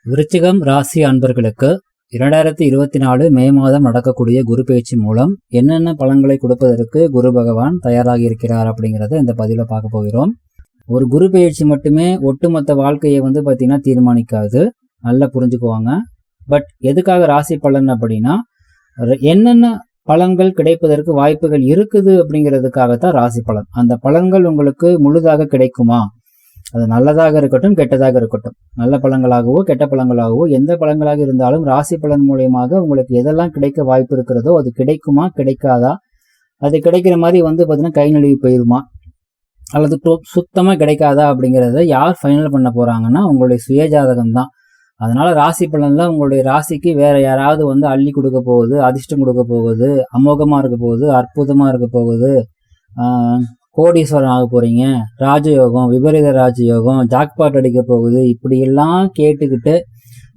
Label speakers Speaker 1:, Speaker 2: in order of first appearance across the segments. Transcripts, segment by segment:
Speaker 1: விருச்சிகம் ராசி அன்பர்களுக்கு 2024 மே மாதம் நடக்கக்கூடிய குரு பயிற்சி மூலம் என்னென்ன பலன்களை கொடுப்பதற்கு குரு பகவான் தயாராகி இருக்கிறார் அப்படிங்கிறத இந்த பதிவில் பார்க்க போகிறோம். ஒரு குரு பயிற்சி மட்டுமே ஒட்டுமொத்த வாழ்க்கையை பார்த்தீங்கன்னா தீர்மானிக்காது, நல்லா புரிஞ்சுக்குவாங்க. பட் எதுக்காக ராசி பலன் அப்படின்னா என்னென்ன பலன்கள் கிடைப்பதற்கு வாய்ப்புகள் இருக்குது அப்படிங்கிறதுக்காகத்தான் ராசி பலன். அந்த பலன்கள் உங்களுக்கு முழுதாக கிடைக்குமா, அது நல்லதாக இருக்கட்டும் கெட்டதாக இருக்கட்டும், நல்ல பலன்களாகவோ கெட்ட பலன்களாகவோ எந்த பலன்களாக இருந்தாலும் ராசி பலன் மூலியமாக உங்களுக்கு எதெல்லாம் கிடைக்க வாய்ப்பு இருக்கிறதோ அது கிடைக்குமா கிடைக்காதா, அது கிடைக்கிற மாதிரி பார்த்தீங்கன்னா கை நழுவி போயிருமா அல்லது சுத்தமாக கிடைக்காதா அப்படிங்கிறத யார் ஃபைனல் பண்ண போகிறாங்கன்னா உங்களுடைய சுயஜாதகம் தான். அதனால ராசி பலன்ல உங்களுடைய ராசிக்கு வேற யாராவது அள்ளி கொடுக்க போகுது, அதிர்ஷ்டம் கொடுக்க போகுது, அமோகமாக இருக்க போகுது, அற்புதமாக இருக்க போகுது, கோடீஸ்வரன் ஆக போறீங்க, ராஜயோகம், விபரீத ராஜயோகம், ஜாக்பாட் அடிக்க போகுது, இப்படி எல்லாம் கேட்டுக்கிட்டு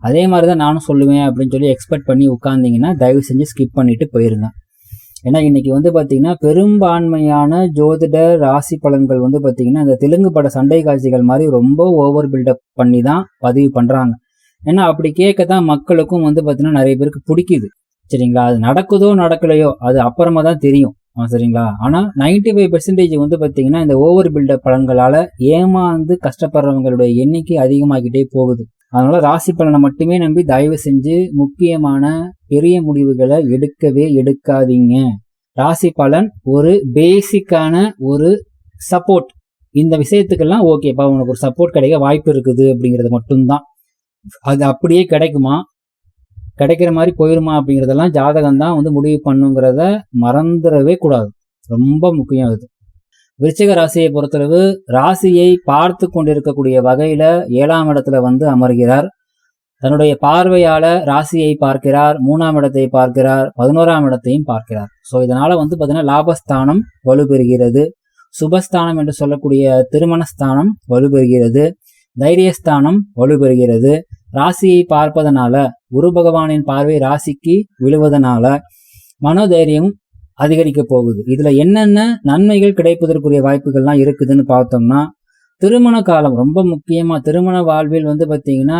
Speaker 1: அதே மாதிரி தான் நானும் சொல்லுவேன் அப்படின்னு சொல்லி எக்ஸ்பெக்ட் பண்ணி உட்கார்ந்தீங்கன்னா தயவு செஞ்சு ஸ்கிப் பண்ணிட்டு போயிருங்க. ஏன்னா இன்னைக்கு பார்த்தீங்கன்னா பெரும்பான்மையான ஜோதிட ராசி பலன்கள் பார்த்தீங்கன்னா இந்த தெலுங்கு பட சண்டை காட்சிகள் மாதிரி ரொம்ப ஓவர் பில்டப் பண்ணி தான் பதிவு பண்றாங்க. ஏன்னா அப்படி கேட்கத்தான் மக்களுக்கும் பார்த்தீங்கன்னா நிறைய பேருக்கு பிடிக்குது. சரிங்களா, அது நடக்குதோ நடக்கலையோ அது அப்புறமா தான் தெரியும். சரிங்களா, ஆனா 95% பார்த்தீங்கன்னா இந்த ஓவர் பில்டப் பலன்களால ஏமாந்து கஷ்டப்படுறவங்களுடைய எண்ணிக்கை அதிகமாகிட்டே போகுது. அதனால ராசி பலனை மட்டுமே நம்பி தயவு செஞ்சு முக்கியமான பெரிய முடிவுகளை எடுக்கவே எடுக்காதீங்க. ராசி பலன் ஒரு பேசிக்கான ஒரு சப்போர்ட். இந்த விஷயத்துக்கெல்லாம் ஓகேப்பா உனக்கு ஒரு சப்போர்ட் கிடைக்க வாய்ப்பு இருக்குது அப்படிங்கிறது மட்டும்தான். அது அப்படியே கிடைக்குமா, கிடைக்கிற மாதிரி போயிருமா அப்படிங்கிறதெல்லாம் ஜாதகம் தான் முடிவு பண்ணுங்கிறத மறந்துடவே கூடாது, ரொம்ப முக்கியம் அது. விருச்சிக ராசியை பொறுத்தளவு ராசியை பார்த்து கொண்டிருக்கக்கூடிய வகையில 7ஆம் இடத்துல அமர்கிறார். தன்னுடைய பார்வையால ராசியை பார்க்கிறார், 3ஆம் இடத்தை பார்க்கிறார், 11ஆம் இடத்தையும் பார்க்கிறார். ஸோ இதனால பார்த்தீங்கன்னா லாபஸ்தானம் வலுப்பெறுகிறது, சுபஸ்தானம் என்று சொல்லக்கூடிய திருமணஸ்தானம் வலுப்பெறுகிறது, தைரியஸ்தானம் வலுப்பெறுகிறது. ராசியை பார்ப்பதனால குரு பகவானின் பார்வை ராசிக்கு விழுவதனால மனோதைரியம் அதிகரிக்க போகுது. இதுல என்னென்ன நன்மைகள் கிடைப்பதற்குரிய வாய்ப்புகள்லாம் இருக்குதுன்னு பார்த்தோம்னா, திருமண காலம் ரொம்ப முக்கியமா. திருமண வாழ்வில் பார்த்தீங்கன்னா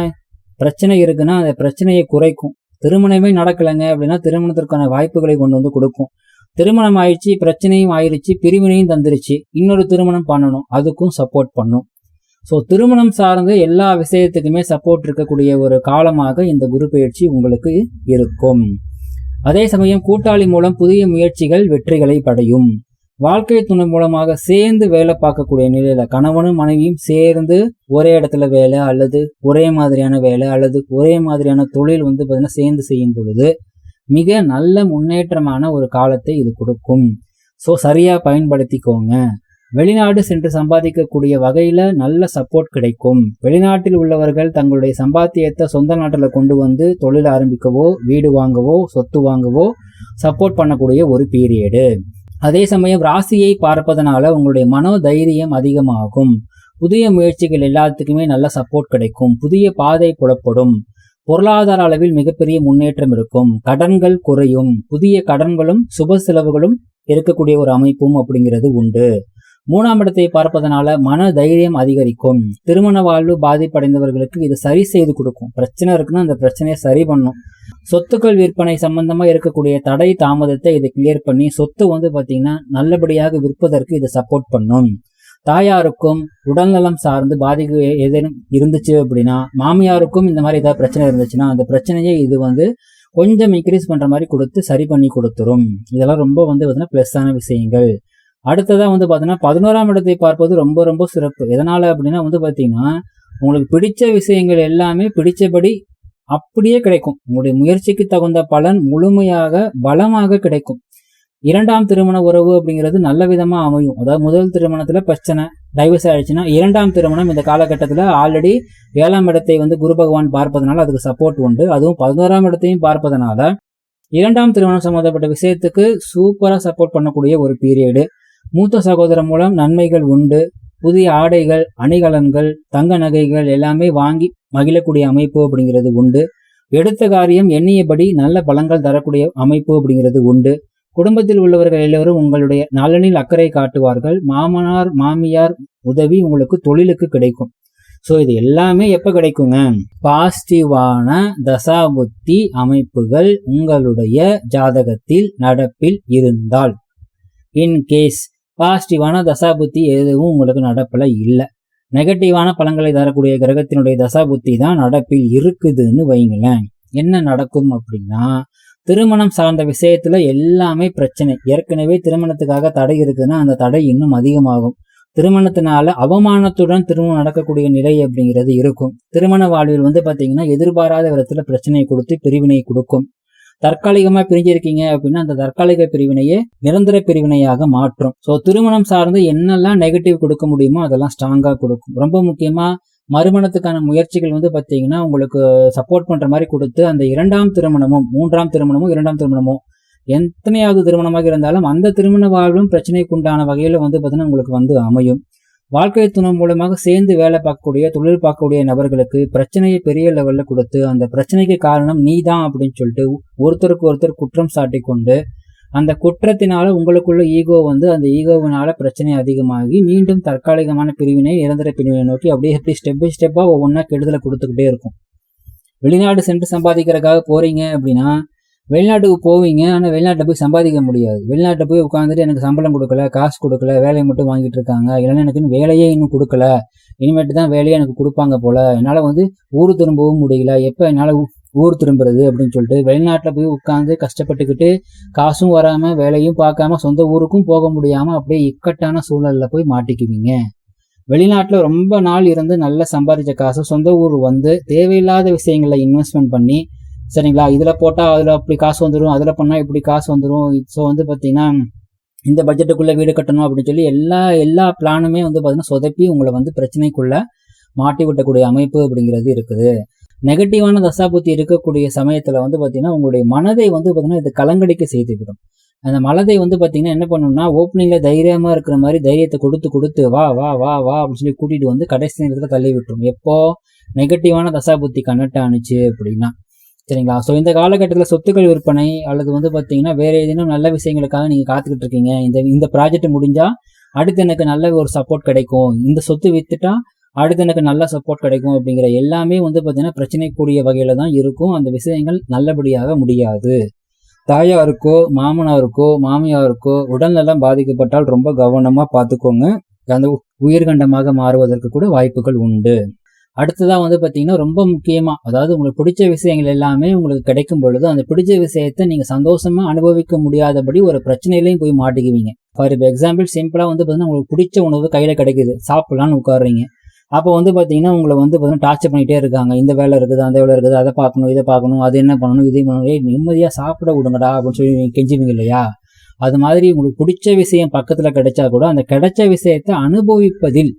Speaker 1: பிரச்சனை இருக்குன்னா அந்த பிரச்சனையை குறைக்கும். திருமணமே நடக்கலைங்க அப்படின்னா திருமணத்திற்கான வாய்ப்புகளை கொண்டு கொடுக்கும். திருமணம் ஆயிடுச்சு, பிரச்சனையும் ஆயிடுச்சு, பிரிவினையும் தந்துருச்சு, இன்னொரு திருமணம் பண்ணணும், அதுக்கும் சப்போர்ட் பண்ணும். ஸோ திருமணம் சார்ந்த எல்லா விஷயத்துக்குமே சப்போர்ட் இருக்கக்கூடிய ஒரு காலமாக இந்த குரு பயிற்சி உங்களுக்கு இருக்கும். அதே சமயம் கூட்டாளி மூலம் புதிய முயற்சிகள் வெற்றிகளை படையும். வாழ்க்கை துணை மூலமாக சேர்ந்து வேலை பார்க்கக்கூடிய நிலையில கணவனும் மனைவியும் சேர்ந்து ஒரே இடத்துல வேலை அல்லது ஒரே மாதிரியான வேலை அல்லது ஒரே மாதிரியான தொழில் பார்த்தீங்கன்னா சேர்ந்து செய்யும் பொழுது மிக நல்ல முன்னேற்றமான ஒரு காலத்தை இது கொடுக்கும். ஸோ சரியா பயன்படுத்திக்கோங்க. வெளிநாடு சென்று சம்பாதிக்கக்கூடிய வகையில நல்ல சப்போர்ட் கிடைக்கும். வெளிநாட்டில் உள்ளவர்கள் தங்களுடைய சம்பாத்தியத்தை சொந்த நாட்டில் கொண்டு தொழில் ஆரம்பிக்கவோ வீடு வாங்கவோ சொத்து வாங்கவோ சப்போர்ட் பண்ணக்கூடிய ஒரு பீரியடு. அதே சமயம் ராசியை பார்ப்பதனால உங்களுடைய மனோதைரியம் அதிகமாகும். புதிய முயற்சிகள் எல்லாத்துக்குமே நல்ல சப்போர்ட் கிடைக்கும். புதிய பாதை புலப்படும். பொருளாதார அளவில் மிகப்பெரிய முன்னேற்றம் இருக்கும். கடன்கள் குறையும். புதிய கடன்களும் சுப செலவுகளும் இருக்கக்கூடிய ஒரு அமைப்பும் அப்படிங்கிறது உண்டு. 3ஆம் இடத்தை பார்ப்பதனால மன தைரியம் அதிகரிக்கும். திருமண வாழ்வு பாதிப்படைந்தவர்களுக்கு இது சரி செய்து கொடுக்கும். பிரச்சனை இருக்குன்னா அந்த பிரச்சனையை சரி பண்ணும். சொத்துக்கள் விற்பனை சம்பந்தமா இருக்கக்கூடிய தடை தாமதத்தை இது கிளியர் பண்ணி சொத்து பார்த்தீங்கன்னா நல்லபடியாக விற்பதற்கு இது சப்போர்ட் பண்ணும். தாயாருக்கும் உடல்நலம் சார்ந்து பாதிப்பு ஏதேனும் இருந்துச்சு அப்படின்னா, மாமியாருக்கும் இந்த மாதிரி ஏதாவது பிரச்சனை இருந்துச்சுன்னா அந்த பிரச்சனையை இது கொஞ்சம் இன்க்ரீஸ் பண்ற மாதிரி கொடுத்து சரி பண்ணி கொடுத்துரும். இதெல்லாம் ரொம்ப பார்த்தீங்கன்னா பிளஸ்ஸான விஷயங்கள். அடுத்ததா பார்த்தீங்கன்னா 11ஆம் இடத்தை பார்ப்பது ரொம்ப ரொம்ப சிறப்பு. எதனால அப்படின்னா பார்த்தீங்கன்னா உங்களுக்கு பிடிச்ச விஷயங்கள் எல்லாமே பிடிச்சபடி அப்படியே கிடைக்கும். உங்களுடைய முயற்சிக்கு தகுந்த பலன் முழுமையாக பலமாக கிடைக்கும். 2ஆம் திருமண உறவு அப்படிங்கிறது நல்ல விதமா அமையும். அதாவது முதல் திருமணத்துல பிரச்சனை டைவர்ஸ் ஆயிடுச்சுன்னா 2ஆம் திருமணம் இந்த காலகட்டத்துல ஆல்ரெடி 7ஆம் இடத்தை குரு பகவான் பார்ப்பதனால அதுக்கு சப்போர்ட் உண்டு. அதுவும் 11ஆம் இடத்தையும் பார்ப்பதனால 2ஆம் திருமணம் சம்பந்தப்பட்ட விஷயத்துக்கு சூப்பரா சப்போர்ட் பண்ணக்கூடிய ஒரு பீரியடு. மூத்த சகோதரர் மூலம் நன்மைகள் உண்டு. புதிய ஆடைகள், அணிகலன்கள், தங்க நகைகள் எல்லாமே வாங்கி மகிழக்கூடிய அமைப்பு அப்படிங்கிறது உண்டு. எடுத்த காரியம் எண்ணியபடி நல்ல பலன்கள் தரக்கூடிய அமைப்பு அப்படிங்கிறது உண்டு. குடும்பத்தில் உள்ளவர்கள் எல்லோரும் உங்களுடைய நலனில் அக்கறை காட்டுவார்கள். மாமனார் மாமியார் உதவி உங்களுக்கு தொழிலுக்கு கிடைக்கும். ஸோ இது எல்லாமே எப்போ கிடைக்குங்க? பாசிட்டிவான தசாபுத்தி அமைப்புகள் உங்களுடைய ஜாதகத்தில் நடப்பில் இருந்தால். இன்கேஸ் பாசிட்டிவான தசாபுத்தி எதுவும் உங்களுக்கு நடப்பில் இல்லை, நெகட்டிவான பலன்களை தரக்கூடிய கிரகத்தினுடைய தசாபுத்தி தான் நடப்பில் இருக்குதுன்னு வைங்களேன், என்ன நடக்கும் அப்படின்னா, திருமணம் சார்ந்த விஷயத்துல எல்லாமே பிரச்சனை. ஏற்கனவே திருமணத்துக்காக தடை இருக்குன்னா அந்த தடை இன்னும் அதிகமாகும். திருமணத்தினால அவமானத்துடன் திருமணம் நடக்கக்கூடிய நிலை அப்படிங்கிறது இருக்கும். திருமண வாழ்வில் பாத்தீங்கன்னா எதிர்பாராத விதத்துல பிரச்சனையை கொடுத்து பிரிவினை கொடுக்கும். தற்காலிகமா பிரிஞ்சிருக்கீங்க அப்படின்னா அந்த தற்காலிக பிரிவினையே நிரந்தர பிரிவினையாக மாற்றும். ஸோ திருமணம் சார்ந்து என்னெல்லாம் நெகட்டிவ் கொடுக்க முடியுமோ அதெல்லாம் ஸ்ட்ராங்கா கொடுக்கும். ரொம்ப முக்கியமா மறுமணத்துக்கான முயற்சிகள் பாத்தீங்கன்னா உங்களுக்கு சப்போர்ட் பண்ற மாதிரி கொடுத்து அந்த இரண்டாம் திருமணமும் மூன்றாம் திருமணமும் இரண்டாம் திருமணமும் எத்தனையாவது திருமணமாக இருந்தாலும் அந்த திருமண வாழ்வும் பிரச்சனைக்கு உண்டான வகையில பாத்தீங்கன்னா உங்களுக்கு அமையும். வாழ்க்கை துணை மூலமாக சேர்ந்து வேலை பார்க்கக்கூடிய தொழில் பார்க்கக்கூடிய நபர்களுக்கு பிரச்சனையை பெரிய லெவல்ல கொடுத்து அந்த பிரச்சனைக்கு காரணம் நீ தான் அப்படின்னு சொல்லிட்டு ஒருத்தருக்கு ஒருத்தர் குற்றம் சாட்டி கொண்டு அந்த குற்றத்தினால உங்களுக்குள்ள ஈகோ அந்த ஈகோவினால பிரச்சனை அதிகமாகி மீண்டும் தற்காலிகமான பிரிவினை நிரந்தர பிரிவினை நோக்கி அப்படியே ஸ்டெப் பை ஸ்டெப்பா ஒவ்வொன்றா கெடுதலை கொடுத்துக்கிட்டே இருக்கும். வெளிநாடு சென்று சம்பாதிக்கிறதுக்காக போறீங்க அப்படின்னா வெளிநாட்டுக்கு போவீங்க, ஆனால் வெளிநாட்டில் போய் சம்பாதிக்க முடியாது. வெளிநாட்டில் போய் உட்காந்துட்டு எனக்கு சம்பளம் கொடுக்கல, காசு கொடுக்கல, வேலையை மட்டும் வாங்கிட்டு இருக்காங்க, இல்லைன்னா எனக்கு வேலையே இன்னும் கொடுக்கல, இனிமேட்டு தான் வேலையை எனக்கு கொடுப்பாங்க போல, என்னால் ஊர் திரும்பவும் முடியல, எப்போ என்னால் ஊர் திரும்புறது அப்படின்னு சொல்லிட்டு வெளிநாட்டில் போய் உட்காந்து கஷ்டப்பட்டுக்கிட்டு காசும் வராமல் வேலையும் பார்க்காம சொந்த ஊருக்கும் போக முடியாமல் அப்படியே இக்கட்டான சூழலில் போய் மாட்டிக்குவீங்க. வெளிநாட்டில் ரொம்ப நாள் இருந்து நல்லா சம்பாதிச்ச காசு சொந்த ஊர் தேவையில்லாத விஷயங்களில் இன்வெஸ்ட்மெண்ட் பண்ணி, சரிங்களா, இதில் போட்டால் அதில் அப்படி காசு வந்துடும், அதில் பண்ணால் இப்படி காசு வந்துடும், ஸோ பார்த்தீங்கன்னா இந்த பட்ஜெட்டுக்குள்ளே வீடு கட்டணும் அப்படின்னு சொல்லி எல்லா பிளானுமே பார்த்தீங்கன்னா சொதப்பி உங்களை பிரச்சனைக்குள்ளே மாட்டி விட்டக்கூடிய அமைப்பு அப்படிங்கிறது இருக்குது. நெகட்டிவான தசாபுத்தி இருக்கக்கூடிய சமயத்தில் பார்த்தீங்கன்னா உங்களுடைய மனதை பார்த்தீங்கன்னா இது கலங்கடிக்க செய்துவிடும். அந்த மனதை பார்த்தீங்கன்னா என்ன பண்ணணும்னா ஓப்பனிங்கில் தைரியமாக இருக்கிற மாதிரி தைரியத்தை கொடுத்து வா வா வா வா அப்படின்னு சொல்லி கூட்டிகிட்டு கடைசி நேரத்தில் தள்ளி விட்டுரும். எப்போ நெகட்டிவான தசாபுத்தி கனெக்ட் ஆனிச்சு அப்படின்னா, சரிங்களா. ஸோ இந்த காலகட்டத்தில் சொத்துக்கள் விற்பனை அல்லது பார்த்தீங்கன்னா வேற ஏதேனும் நல்ல விஷயங்களுக்காக நீங்கள் காத்துக்கிட்டு இருக்கீங்க. இந்த ப்ராஜெக்ட் முடிஞ்சா அடுத்து எனக்கு நல்ல ஒரு சப்போர்ட் கிடைக்கும், இந்த சொத்து வித்துட்டா அடுத்து எனக்கு நல்ல சப்போர்ட் கிடைக்கும் அப்படிங்கிற எல்லாமே பார்த்தீங்கன்னா பிரச்சனைக்கூடிய வகையில தான் இருக்கும். அந்த விஷயங்கள் நல்லபடியாக முடியாது. தாயாருக்கோ மாமனாருக்கோ மாமியாருக்கோ உடல்நலம் பாதிக்கப்பட்டால் ரொம்ப கவனமா பார்த்துக்கோங்க. அந்த உயிர்கண்டமாக மாறுவதற்கு கூட வாய்ப்புகள் உண்டு. அடுத்ததாக பார்த்தீங்கன்னா ரொம்ப முக்கியமாக, அதாவது உங்களுக்கு பிடிச்ச விஷயங்கள் எல்லாமே உங்களுக்கு கிடைக்கும் பொழுது அந்த பிடிச்ச விஷயத்தை நீங்கள் சந்தோஷமாக அனுபவிக்க முடியாதபடி ஒரு பிரச்சனையிலையும் போய் மாட்டிக்குவீங்க. ஃபார் எக்ஸாம்பிள் சிம்பிளாக பார்த்தீங்கன்னா உங்களுக்கு பிடிச்ச உணவு கையில் கிடைக்குது, சாப்பிடலான்னு உட்காடுறீங்க. அப்போ பார்த்தீங்கன்னா உங்களை பார்த்தீங்கன்னா டார்ச்சர் பண்ணிகிட்டே இருக்காங்க. இந்த வேலை இருக்குது, அந்த வேலை இருக்குது, அதை பார்க்கணும், இதை பார்க்கணும், அது என்ன பண்ணணும், இதை பண்ணணும், நிம்மதியாக சாப்பிட விடுங்கடா அப்படின்னு சொல்லி நீங்கள் கெஞ்சுவீங்க இல்லையா? அது மாதிரி உங்களுக்கு பிடிச்ச விஷயம் பக்கத்தில் கிடைச்சா கூட அந்த கிடைச்ச விஷயத்தை அனுபவிப்பதில்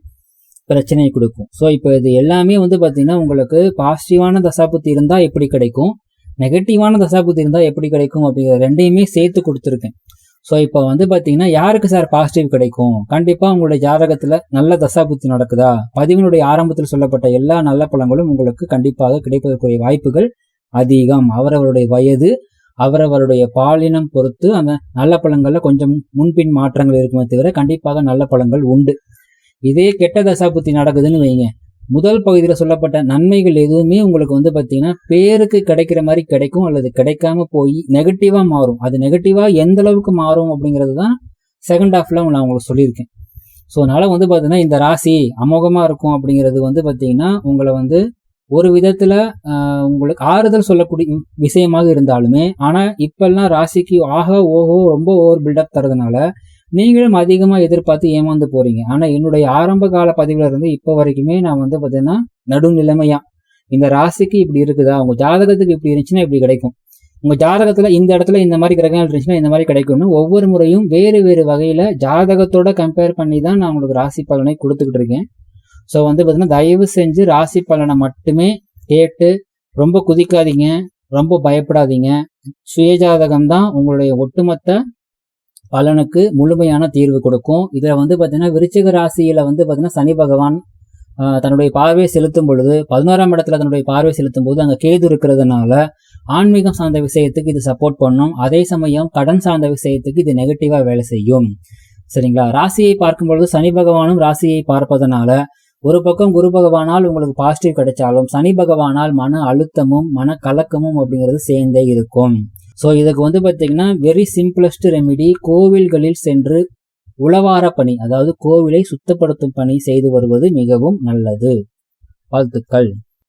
Speaker 1: பிரச்சனையை கொடுக்கும். ஸோ இப்போ இது எல்லாமே பார்த்தீங்கன்னா உங்களுக்கு பாசிட்டிவான தசாபுத்தி இருந்தால் எப்படி கிடைக்கும், நெகட்டிவான தசாபுத்தி இருந்தால் எப்படி கிடைக்கும் அப்படிங்கிற ரெண்டையுமே சேர்த்து கொடுத்துருக்கேன். ஸோ இப்போ பார்த்தீங்கன்னா யாருக்கு சார் பாசிட்டிவ் கிடைக்கும்? கண்டிப்பாக உங்களுடைய ஜாதகத்தில் நல்ல தசாபுத்தி நடக்குதா, பதிவினுடைய ஆரம்பத்தில் சொல்லப்பட்ட எல்லா நல்ல பலன்களும் உங்களுக்கு கண்டிப்பாக கிடைப்பதற்குரிய வாய்ப்புகள் அதிகம். அவரவருடைய வயது அவரவருடைய பாலினம் பொறுத்து அந்த நல்ல பலன்களில் கொஞ்சம் முன்பின் மாற்றங்கள் இருக்குமே தவிர கண்டிப்பாக நல்ல பலன்கள் உண்டு. இதே கெட்ட தசாபுத்தி நடக்குதுன்னு வைங்க, முதல் பகுதியில் சொல்லப்பட்ட நன்மைகள் எதுவுமே உங்களுக்கு பார்த்தீங்கன்னா பேருக்கு கிடைக்கிற மாதிரி கிடைக்கும் அல்லது கிடைக்காம போய் நெகட்டிவாக மாறும். அது நெகட்டிவாக எந்த அளவுக்கு மாறும் அப்படிங்கிறது தான் செகண்ட் ஹாஃப்ல நான் உங்களுக்கு சொல்லியிருக்கேன். ஸோ அதனால பார்த்தீங்கன்னா இந்த ராசி அமோகமாக இருக்கும் அப்படிங்கிறது பார்த்தீங்கன்னா உங்களை ஒரு விதத்தில் உங்களுக்கு ஆறுதல் சொல்லக்கூடிய விஷயமாக இருந்தாலுமே, ஆனால் இப்பெல்லாம் ராசிக்கு ரொம்ப ஓவர் பில்டப் தரதுனால நீங்களும் அதிகமாக எதிர்பார்த்து ஏமாந்து போறீங்க. ஆனால் என்னுடைய ஆரம்ப கால பதிவுல இருந்து இப்போ வரைக்குமே நான் பார்த்தீங்கன்னா நடுநிலைமையா இந்த ராசிக்கு இப்படி இருக்குதா, உங்க ஜாதகத்துக்கு இப்படி இருந்துச்சுன்னா இப்படி கிடைக்கும், உங்க ஜாதகத்துல இந்த இடத்துல இந்த மாதிரி கிரகங்கள் இருந்துச்சுன்னா இந்த மாதிரி கிடைக்கும்னு ஒவ்வொரு முறையும் வேறு வேறு வகையில ஜாதகத்தோட கம்பேர் பண்ணி தான் நான் உங்களுக்கு ராசி பலனை கொடுத்துக்கிட்டு இருக்கேன். ஸோ பார்த்தீங்கன்னா தயவு செஞ்சு ராசி பலனை மட்டுமே கேட்டு ரொம்ப குதிக்காதீங்க, ரொம்ப பயப்படாதீங்க. சுயஜாதகம் தான் உங்களுடைய ஒட்டுமொத்த பலனுக்கு முழுமையான தீர்வு கொடுக்கும். இதில் பார்த்தீங்கன்னா விருச்சிக ராசியில பார்த்தீங்கன்னா சனி பகவான் தன்னுடைய பார்வையை செலுத்தும் பொழுது 11ஆம் இடத்துல தன்னுடைய பார்வை செலுத்தும் போது அங்கே கேது இருக்கிறதுனால ஆன்மீகம் சார்ந்த விஷயத்துக்கு இது சப்போர்ட் பண்ணும். அதே சமயம் கடன் சார்ந்த விஷயத்துக்கு இது நெகட்டிவா வேலை செய்யும். சரிங்களா. ராசியை பார்க்கும் பொழுது சனி பகவானும் ராசியை பார்ப்பதனால ஒரு பக்கம் குரு பகவானால் உங்களுக்கு பாசிட்டிவ் கிடைச்சாலும் சனி பகவானால் மன அழுத்தமும் மன கலக்கமும் அப்படிங்கிறது சேர்ந்தே இருக்கும். ஸோ இதுக்கு பார்த்தீங்கன்னா வெரி சிம்பிளஸ்ட் ரெமிடி, கோவில்களில் சென்று உளவார பணி, அதாவது கோவிலை சுத்தப்படுத்தும் பணி செய்து வருவது மிகவும் நல்லது. வாழ்த்துக்கள்.